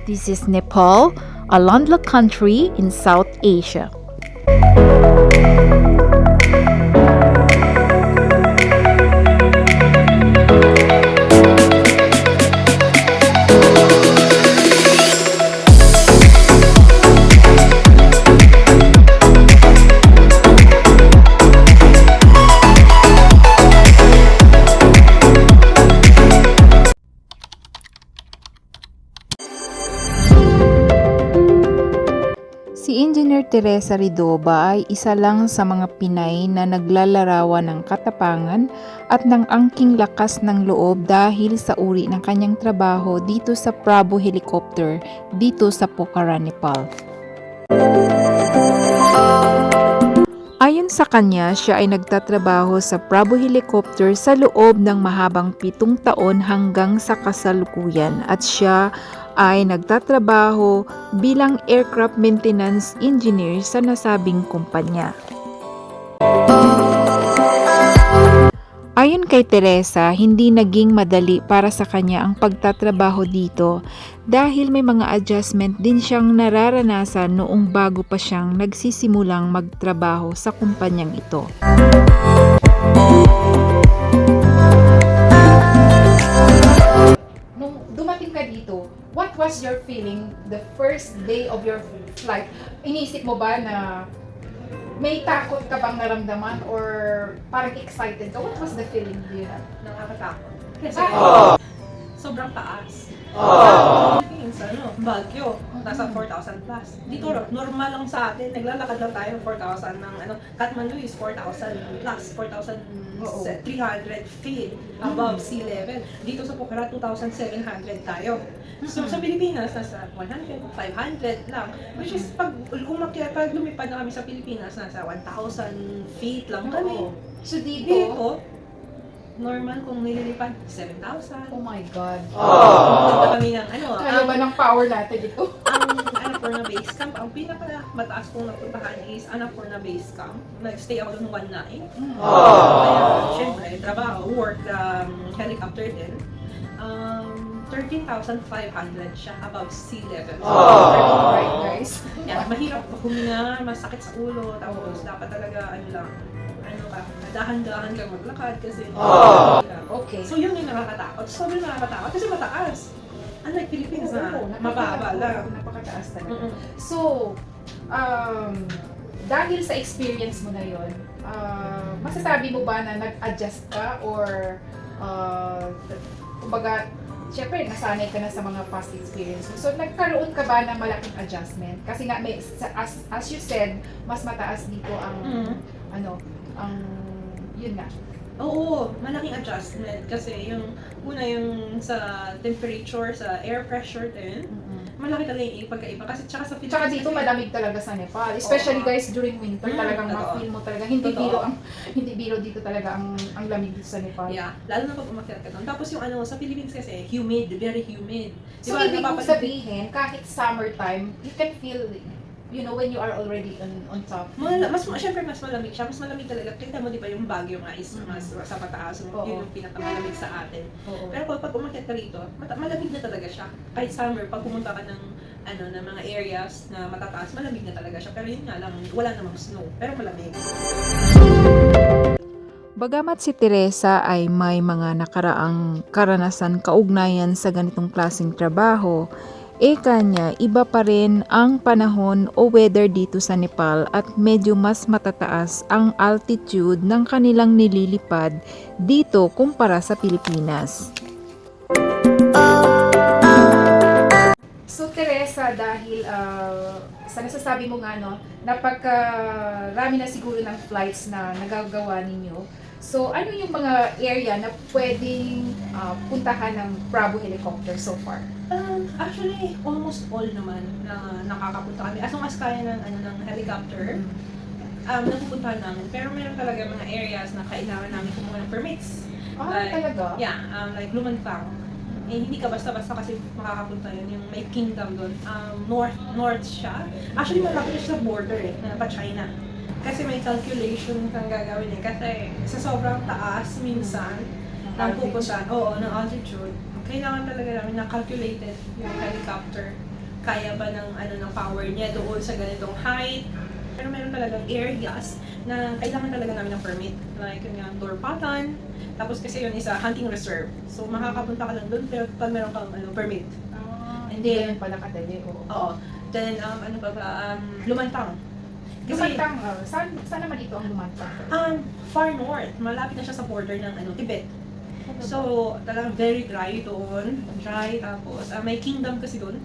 This is Nepal, a landlocked country in South Asia. Si Engineer Theresa Redoba ay isa lang sa mga Pinay na naglalarawan ng katapangan at ng angking lakas ng loob dahil sa uri ng kanyang trabaho dito sa PRABU helicopter dito sa POKHARA, Nepal. Ayon sa kanya, siya ay nagtatrabaho sa PRABU helicopter sa loob ng mahabang 7 taon hanggang sa kasalukuyan at siya ay nagtatrabaho bilang aircraft maintenance engineer sa nasabing kumpanya. Ayon kay Theresa, hindi naging madali para sa kanya ang pagtatrabaho dito dahil may mga adjustment din siyang nararanasan noong bago pa siyang nagsisimulang magtrabaho sa kumpanyang ito. Nung dumating ka dito, what was your feeling the first day of your flight? Inisip mo ba na may takot ka bang naramdaman or parang excited ka? What was the feeling do you have? Nakakatakot. Kasi sobrang taas. Philippines, Baguio, nasa 4,000 plus. Dito, normal lang sa atin. Naglalakad lang tayo ng 4,000 ng Kathmandu is 4,000 plus, 4,300 feet above sea level. Dito sa POKHARA, 2,700 tayo. So sa Pilipinas, nasa 100, 500 lang. Which is, pag lumipad na kami sa Pilipinas, nasa 1,000 feet lang kami. So Dito, normal kung nililipad, 7,000. Oh my God. Punta kami ng Kaya ba ng power natin ito? ang Annapurna Base Camp, ang pinakamataas kong napuntahan is Annapurna Base Camp. Nag-stay ako doon 1 night. Kaya, syempre, trabaho, work, helicopter din. 13,500 siya above sea level. Right, guys. Yeah, mahirap huminga, masakit sa ulo, tapos dapat talaga, dahan-dahan kang maglakad kasi Okay. So yun yung nakakatakot. Sobrang nakakatakot kasi mataas. Unlike Philippines na mababa lang. Napakataas talaga. So, dahil sa experience mo na yun, masasabi mo ba na nag-adjust ka or kumbaga, syempre, nasanay ka na sa mga past experience mo. So, nagkaroon ka ba ng malaking adjustment? Kasi nga, may, as you said, mas mataas dito ang, yun nga. Oo, malaking adjustment kasi yung yung sa temperature, sa air pressure din, malaki talaga yung pagkaiba kasi tsaka sa Philippines. Tsaka dito malamig talaga sa Nepal, especially guys during winter, talagang ma-feel mo talaga hindi biro dito talaga ang lamig dito sa Nepal. Yeah, lalo na pag umakyat ka doon. Tapos yung sa Philippines kasi humid, very humid. So ibig kong sabihin, kahit summertime, you can feel when you are already on top. Syempre mas malamig siya. Mas malamig talaga. Kita mo, di ba, yung Baguio nga is mas sa mataas. Yun yung pinakamalamig sa atin. Pero pag umakyat ka rito, malamig na talaga siya. Kahit summer, pag pumunta ka ng mga areas na matataas, malamig na talaga siya. Pero yun nga lang, wala namang snow. Pero malamig. Bagamat si Theresa ay may mga nakaraang karanasan kaugnayan sa ganitong klaseng trabaho, kanya, iba pa rin ang panahon o weather dito sa Nepal at medyo mas matataas ang altitude ng kanilang nililipad dito kumpara sa Pilipinas. So Theresa, dahil sa nasasabi mo nga napagkarami na siguro ng flights na nagagawa ninyo, so ano yung mga area na pwedeng puntahan ng PRABU helicopter so far? Actually, almost all naman na nakakapunta kami. As long as kaya ng helicopter, napupuntahan namin. Pero meron talaga mga areas na kailangan namin kumuha ng permits. Talaga? Yeah, like Lumantang. Hindi ka basta-basta kasi makakapunta yun. Yung may kingdom doon. North siya. Actually, malapit siya sa border pa China. Kasi may calculation kang gagawin kasi sa sobrang taas minsan ng pupuntahan, ng altitude, kailangan talaga namin na calculated yung helicopter kaya ba ng ng power niya doon sa ganitong height. Pero meron talagang areas na kailangan talaga namin ng permit. Like yung Dorpatan, tapos kasi yun is a hunting reserve. So makakapunta ka lang doon pero pag meron kang permit. And then, pala kadali, oo. Then, ano pa ba? Lumantang. Lumantang, saan naman dito ang Lumantang? Far north. Malapit na siya sa border ng Tibet. So, talagang very dry doon. Dry, tapos may kingdom kasi doon.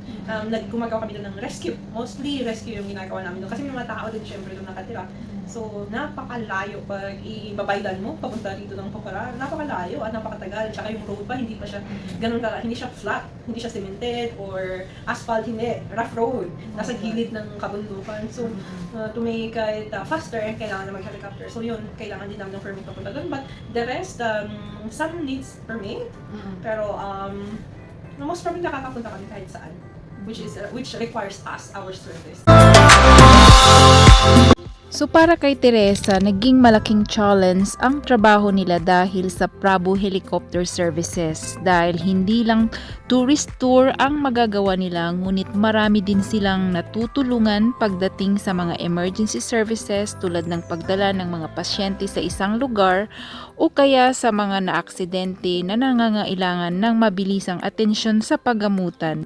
Gumagawa kami doon ng rescue. Mostly rescue yung ginagawa namin doon. Kasi may mga tao din syempre doon nakatira. So, napakalayo pag ibabaydan mo papunta dito ng POKHARA. Napakalayo at napakatagal. Tsaka yung road pa, hindi pa siya ganun hindi siya flat, hindi siya cemented or asphalt, hindi. Rough road. Nasa gilid ng kabundukan. So, to make it faster, kailangan na mag-helicopter. So, yun, kailangan din namin ng permit papunta doon. But the rest, some needs permit. Pero, most probably nakakapunta kami kahit saan. Which requires us, our service. So para kay Theresa, naging malaking challenge ang trabaho nila dahil sa PRABU Helicopter Services. Dahil hindi lang tourist tour ang magagawa nila, ngunit marami din silang natutulungan pagdating sa mga emergency services tulad ng pagdala ng mga pasyente sa isang lugar o kaya sa mga naaksidente na nangangailangan ng mabilisang atensyon sa paggamutan.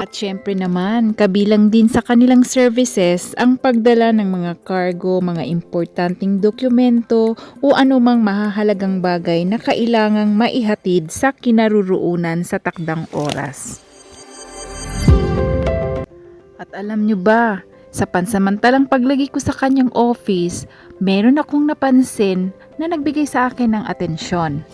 At syempre naman, kabilang din sa kanilang services ang pagdala ng mga cargo, mga importanteng dokumento o anumang mahahalagang bagay na kailangang maihatid sa kinaroroonan sa takdang oras. At alam nyo ba, sa pansamantalang paglagay ko sa kanyang office, meron akong napansin na nagbigay sa akin ng atensyon.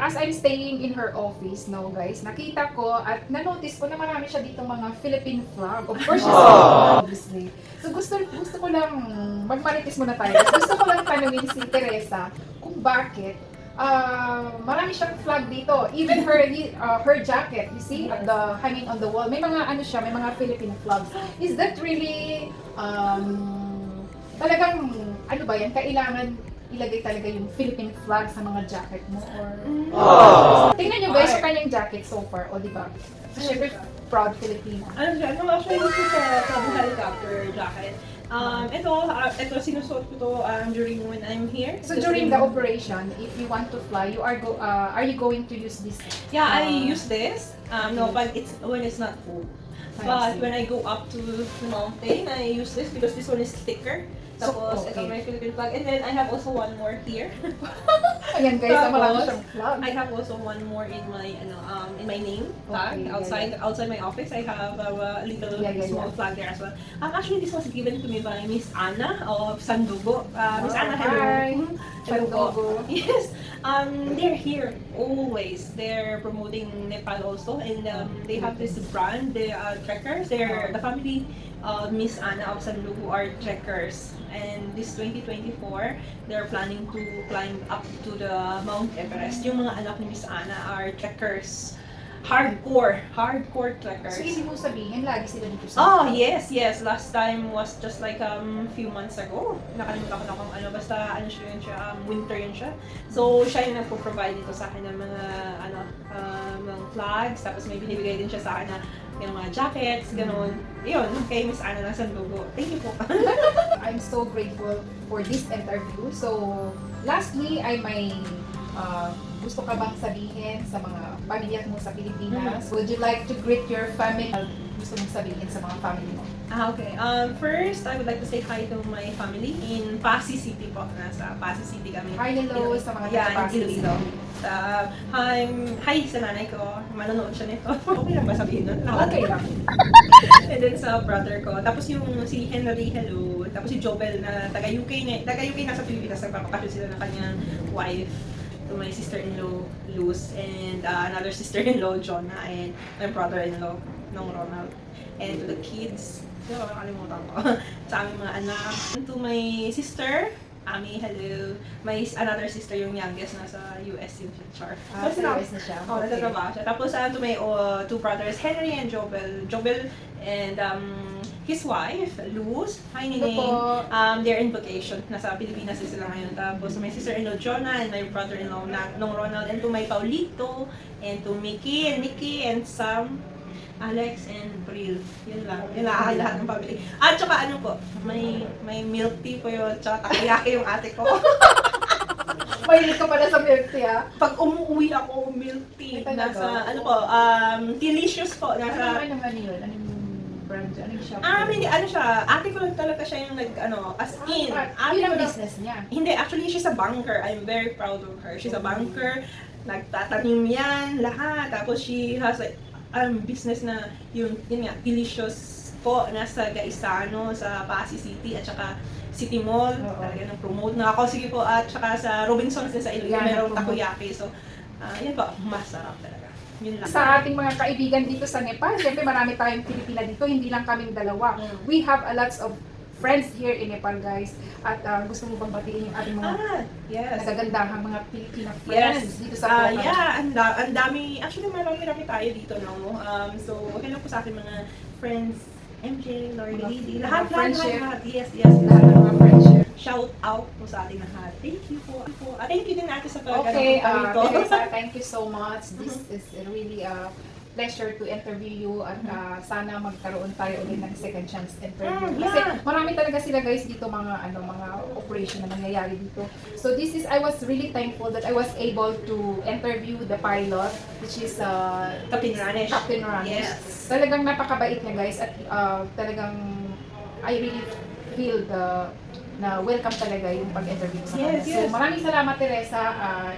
As I'm staying in her office now, guys, nakita ko at na-notice ko na marami siya dito mga Philippine flag. Of course, obviously. So gusto ko lang, magmarites muna tayo. Gusto ko lang tanungin si Theresa kung bakit marami siyang flag dito. Even her jacket, you see, at the hanging on the wall. May mga may mga Philippine flags. Is that really talagang yan, kailangan ilagay talaga yung Philippine flag sa mga jacket mo or tingnan nyo guys sa kanyang jacket so far, di ba? So syempre proud Filipino. Actually dito sa PRABU helicopter jacket. Ito sinusuot ko to during when I'm here. So during the operation, if you want to fly, are you going to use this? Yeah, I use this. No, but it's when it's not full. But when I go up to the mountain, I use this because this one is thicker. Tapos, ito may Philippine flag. And then, I have also one more here. Ayan guys, marami siyang flag. I have also one more in my name tag. Outside my office, I have a little small flag there as well. Actually, this was given to me by Miss Anna of Sandugo. Miss Anna, hello. Sandugo. Yes. They're here always. They're promoting Nepal also. And they have this brand, the trekkers. They're the family Miss Anna of Sandugo are trekkers. And this 2024, they're planning to climb up to the Mount Everest. Yung mga anak ni Miss Anna are trekkers. Hardcore trekkers. So, ibig mo sabihin, lagi sila dito sa yes. Last time was just like few months ago. Nakalimutan ko na kung basta winter yun siya. So, siya yung nagpo-provide dito sa akin ng mga mga flags. Tapos may binibigay din siya sa akin na yung mga jackets, gano'n. Yun, kay Miss Anna ng Sandugo. Thank you po. I'm so grateful for this interview. So, lastly, ay may gusto ka bang sabihin sa mga pamilya mo sa Pilipinas? Would you like to greet your family? Gusto mong sabihin sa mga family mo? Okay. First, I would like to say hi to my family in Pasig City po. Nasa Pasig City kami. Hi, hello sa mga Pasig City. Hi sa nanay ko. Manonood siya nito. Okay lang ba sabihin nun? Okay lang. And then sa brother ko. Tapos yung si Henry, hello. Tapos si Jobel na taga-UK nasa Pilipinas. Nagpapakasyon sila ng kanyang wife. To my sister-in-law, Luz, and another sister-in-law, Jonah, and my brother-in-law, Ronald. And to the kids, nakalimutan ko, sa aming mga anak. And to my sister, Ami, hello. May another sister yung youngest nasa US yung char. Sa US na siya? Oh, Okay. nagtatrabaho siya. Tapos may two brothers, Henry and Jobel. Jobel and his wife, Luz. Hi, Nining. Hello po. They're in vacation. Nasa Pilipinas sila ngayon. Tapos my sister-in-law, Jonah, and my brother-in-law, Nong Ronald, and to my Paulito, and to Mickey, and Nikki, and Sam, Alex, and Bril. Yun lang. Yun lang lahat ng family. At saka ano po, may milk tea po yun. Tsaka takoyaki yung ate ko. Mahilig ka pala sa milk tea, ha? Pag umuwi ako, milk tea. Ay, talaga? Nasa, ano po, delicious po. Ano Nasa, naman yun? Anong brand? Anong shop? hindi, ano siya, ate ko lang talaga siya yung as in. Ate Yun ang ko lang- business niya. Hindi, actually, she's a banker. I'm very proud of her. She's a banker. Nagtatanim yan, lahat. Tapos she has like, business na yun nga, delicious po, nasa Gaisano, sa Pasig City, at saka City Mall. Oo. Talaga nang promote na ako. Sige po, at saka sa Robinsons din sa Iloilo, Yan, merong promote. takoyaki. So, yan po, masarap talaga. Yun lang. Sa ating mga kaibigan dito sa Nepal, syempre marami tayong Pilipina dito, hindi lang kaming dalawa. We have a lots of friends here in Nepal, guys. At gusto mo bang batiin yung ating mga Yes. nagagandahang mga Pilipina friends Yes. dito sa POKHARA? Yeah, ang dami. Actually, marami tayo dito, no? So, hello po sa akin mga friends, MJ, Lori, Mga- Lady, mga lahat. friendship. Yes. Lahat ng mga friendship. Shout out po sa ating lahat. Thank you po. Thank you din ate sa pagkakataon Okay, dito. Teresa, thank you so much. This is really a pleasure to interview you at sana magkaroon tayo ulit ng second chance interview. Yeah. Kasi marami talaga sila guys dito mga mga operation na nangyayari dito. So I was really thankful that I was able to interview the pilot, which is Captain Ranesh. Captain Ranesh. Yes. Talagang napakabait niya guys at talagang I really feel na welcome talaga yung pag-interview sa kanya. Yes. So maraming salamat Teresa.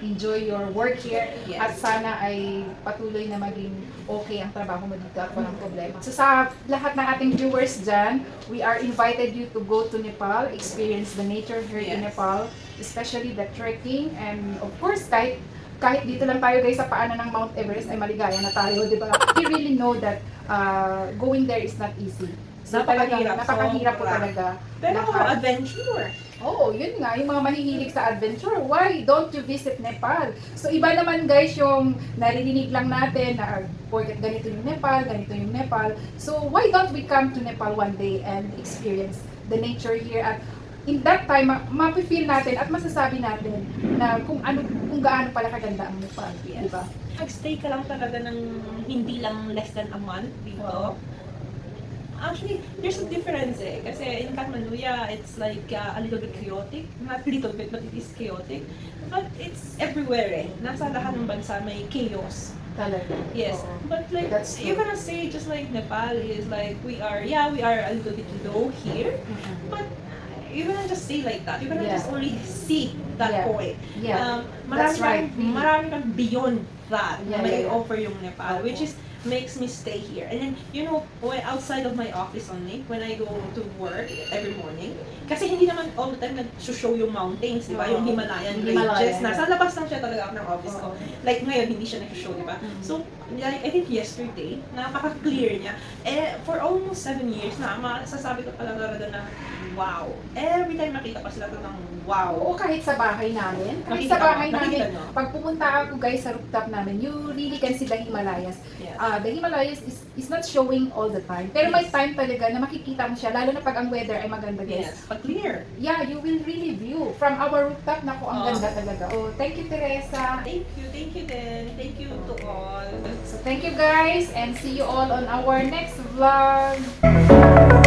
Enjoy your work here Yes. at sana ay patuloy na maging okay ang trabaho mo dito at walang problema. So sa lahat ng ating viewers dyan, we are invited you to go to Nepal, experience the nature here in Yes. Nepal, especially the trekking, and of course kahit dito lang tayo guys sa paanan ng Mount Everest ay maligaya na tayo, di ba? We really know that going there is not easy. So napakahirap po sobra. talaga. Pero Lahat. adventure. Oo, yun nga, yung mga mahihilig sa adventure, why don't you visit Nepal? So iba naman guys yung naririnig lang natin na porket ganito yung Nepal. So why don't we come to Nepal one day and experience the nature here at in that time, mapifeel natin at masasabi natin na kung gaano pala kaganda ang Nepal, Yes. di ba? Mag-stay ka lang talaga ng hindi lang less than a month dito. Oo. Actually, there's a difference eh. Kasi in Kathmandu, it's like a little bit chaotic. Not little bit, but it is chaotic. But it's everywhere eh. Nasa lahat ng bansa may chaos. Talaga. Yes. Oo. But like, That's you're true. gonna say just like Nepal is like, we are a little bit low here. But you're gonna just say like that. You're gonna Yeah. just only see that Yeah. point. Yeah. That's right. Marami kang beyond that na Yeah, may yeah. offer yung Nepal, which is makes me stay here. And then, when outside of my office only, when I go to work every morning, kasi hindi naman all the time nag-show yung mountains, di ba? Oo. Yung Himalayan Himalayan, ranges. yeah. Nasa labas lang siya talaga ng office ko. Oo. Like ngayon, hindi siya nag-show, di ba? Mhm. So, like, I think yesterday, napaka-clear niya. For almost 7 years na, masasabi ko pala talaga na, wow. Every time makita pa sila to ng wow. Oo, kahit sa bahay namin. Nakita namin, mo? pag pumunta ako guys sa rooftop namin, you really can see the Himalayas. Yes. The Himalayas is not showing all the time. Pero may Yes. time talaga na makikita mo siya, lalo na pag ang weather ay maganda guys. Yes, pag-clear. Yeah, you will really view from our rooftop. Naku, ang Oo. ganda talaga. Oh, thank you Teresa. Thank you din. Thank you to all. So thank you guys and see you all on our next vlog.